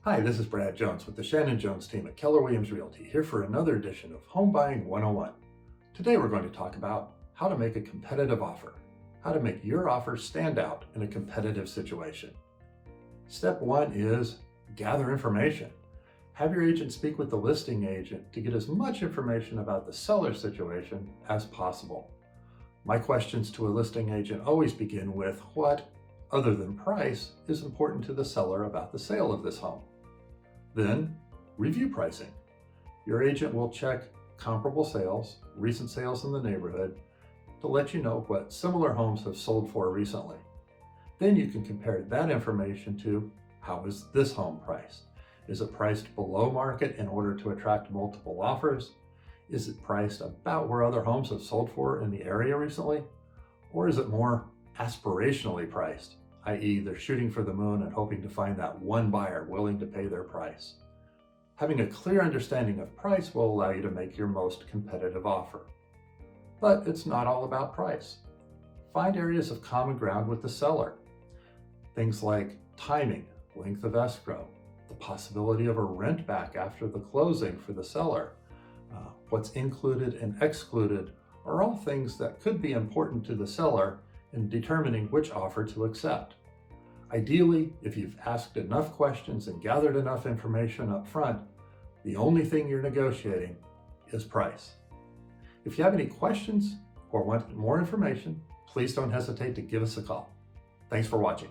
Hi, this is Brad Jones with the Shannon Jones Team at Keller Realty, here for another edition of Home Buying 101. Today we're going to talk about how to make a competitive offer, how to make your offer stand out in a competitive situation. Step one is gather information. Have your agent speak with the listing agent to get as much information about the seller situation as possible. My questions to a listing agent always begin with what, other than price, is important to the seller about the sale of this home. Then, review pricing. Your agent will check comparable sales, recent sales in the neighborhood, to let you know what similar homes have sold for recently. Then you can compare that information to how is this home priced? Is it priced below market in order to attract multiple offers? Is it priced about where other homes have sold for in the area recently? Or is it more aspirationally priced, i.e. they're shooting for the moon and hoping to find that one buyer willing to pay their price? Having a clear understanding of price will allow you to make your most competitive offer. But it's not all about price. Find areas of common ground with the seller. Things like timing, length of escrow, the possibility of a rent back after the closing for the seller, what's included and excluded are all things that could be important to the seller in determining which offer to accept. Ideally, if you've asked enough questions and gathered enough information up front, the only thing you're negotiating is price. If you have any questions or want more information, please don't hesitate to give us a call. Thanks for watching.